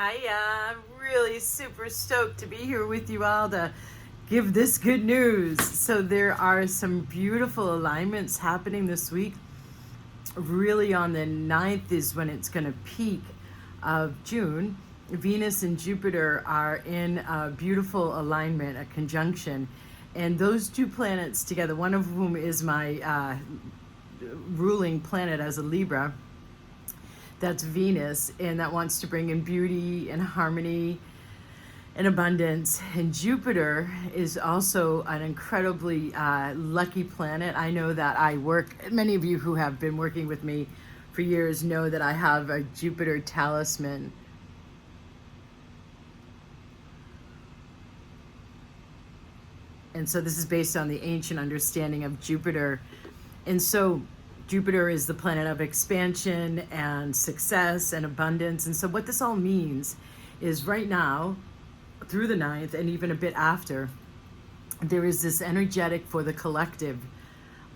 I'm really super stoked to be here with you all to give this good news. So there are some beautiful alignments happening this week. Really on the 9th is when it's going to peak of June. Venus and Jupiter are in a beautiful alignment, a conjunction. And those two planets together, one of whom is my ruling planet as a Libra, that's Venus, and that wants to bring in beauty and harmony and abundance. And Jupiter is also an incredibly lucky planet. I know that many of you who have been working with me for years know that I have a Jupiter talisman. And so this is based on the ancient understanding of Jupiter. And so Jupiter is the planet of expansion and success and abundance. And so what this all means is right now, through the 9th and even a bit after, there is this energetic for the collective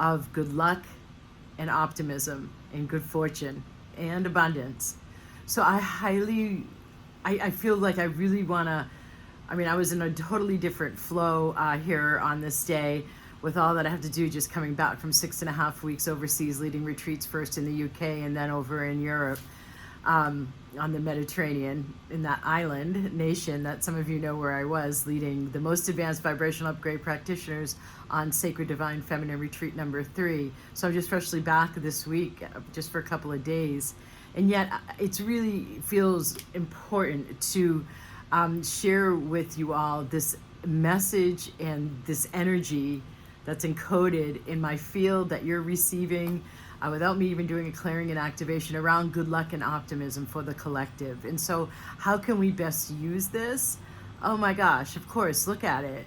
of good luck and optimism and good fortune and abundance. So I feel like I really want to, I was in a totally different flow here on this day with all that I have to do, just coming back from 6.5 weeks overseas, leading retreats first in the UK and then over in Europe, on the Mediterranean, in that island nation that some of you know where I was, leading the most advanced vibrational upgrade practitioners on Sacred Divine Feminine Retreat number 3. So I'm just freshly back this week, just for a couple of days. And yet it really feels important to share with you all this message and this energy that's encoded in my field that you're receiving without me even doing a clearing and activation around good luck and optimism for the collective. And so how can we best use this? Oh my gosh, of course, look at it.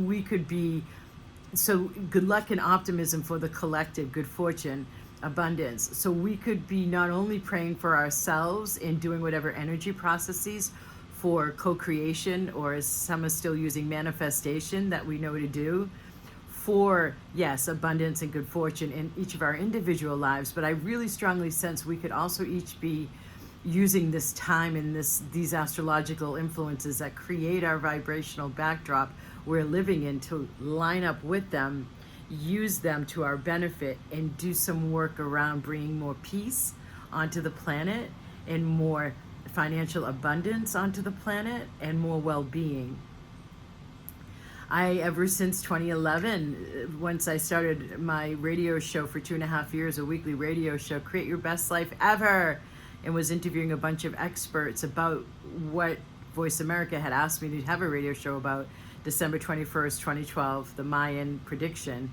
We could be, so good luck and optimism for the collective, good fortune, abundance. So we could be not only praying for ourselves and doing whatever energy processes for co-creation, or as some are still using manifestation that we know to do, for, yes, abundance and good fortune in each of our individual lives. But I really strongly sense we could also each be using this time and these astrological influences that create our vibrational backdrop we're living in to line up with them, use them to our benefit, and do some work around bringing more peace onto the planet and more financial abundance onto the planet and more well-being. Ever since 2011, once I started my radio show for 2.5 years, a weekly radio show, Create Your Best Life Ever, and was interviewing a bunch of experts about what Voice America had asked me to have a radio show about, December 21st, 2012, the Mayan prediction.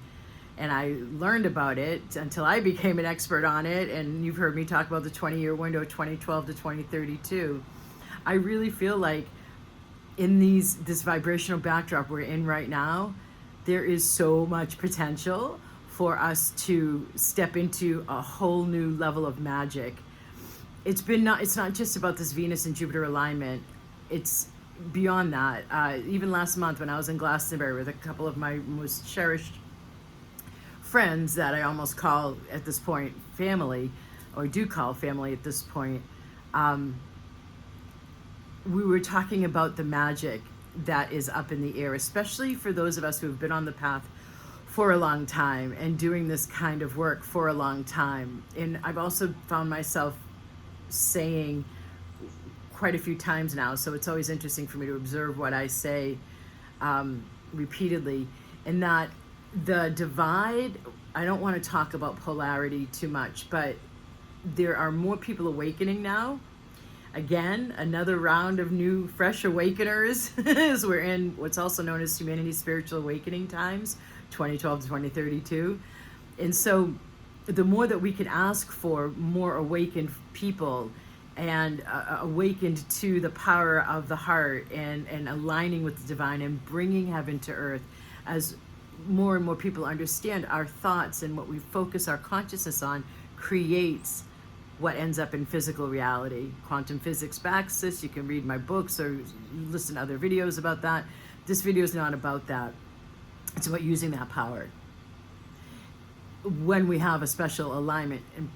And I learned about it until I became an expert on it, and you've heard me talk about the 20-year window, 2012 to 2032. I really feel like in this vibrational backdrop we're in right now, there is so much potential for us to step into a whole new level of magic. It's not just about this Venus and Jupiter alignment. It's beyond that. Even last month when I was in Glastonbury with a couple of my most cherished friends that I almost call at this point family, or do call family at this point, we were talking about the magic that is up in the air, especially for those of us who have been on the path for a long time and doing this kind of work for a long time. And I've also found myself saying quite a few times now, so it's always interesting for me to observe what I say repeatedly, and that the divide, I don't want to talk about polarity too much, but there are more people awakening now. Again, another round of new, fresh awakeners as we're in what's also known as humanity's spiritual awakening times, 2012 to 2032. And so the more that we can ask for more awakened people and awakened to the power of the heart and aligning with the divine and bringing heaven to earth, as more and more people understand our thoughts and what we focus our consciousness on creates what ends up in physical reality. Quantum physics backs this. You can read my books or listen to other videos about that. This video is not about that. It's about using that power when we have a special alignment, and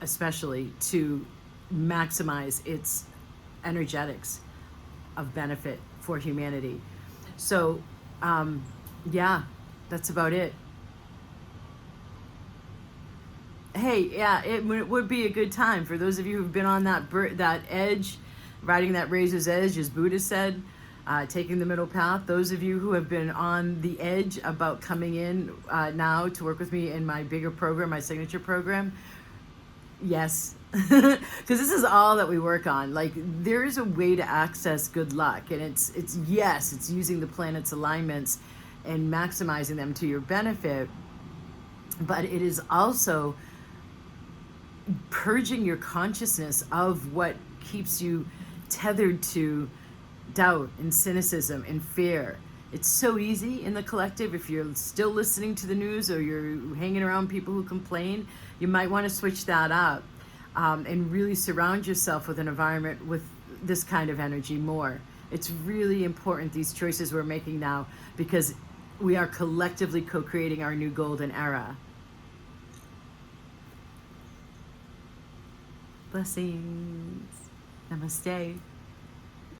especially to maximize its energetics of benefit for humanity. So, yeah, that's about it. Hey, yeah, it would be a good time for those of you who've been on that edge, riding that razor's edge, as Buddha said, taking the middle path. Those of you who have been on the edge about coming in now to work with me in my bigger program, my signature program, yes, because this is all that we work on. Like, there is a way to access good luck, and it's yes, it's using the planet's alignments and maximizing them to your benefit, but it is also purging your consciousness of what keeps you tethered to doubt and cynicism and fear. It's so easy in the collective. If you're still listening to the news or you're hanging around people who complain, you might want to switch that up, and really surround yourself with an environment with this kind of energy more. It's really important, these choices we're making now, because we are collectively co-creating our new golden era. Blessings. Namaste.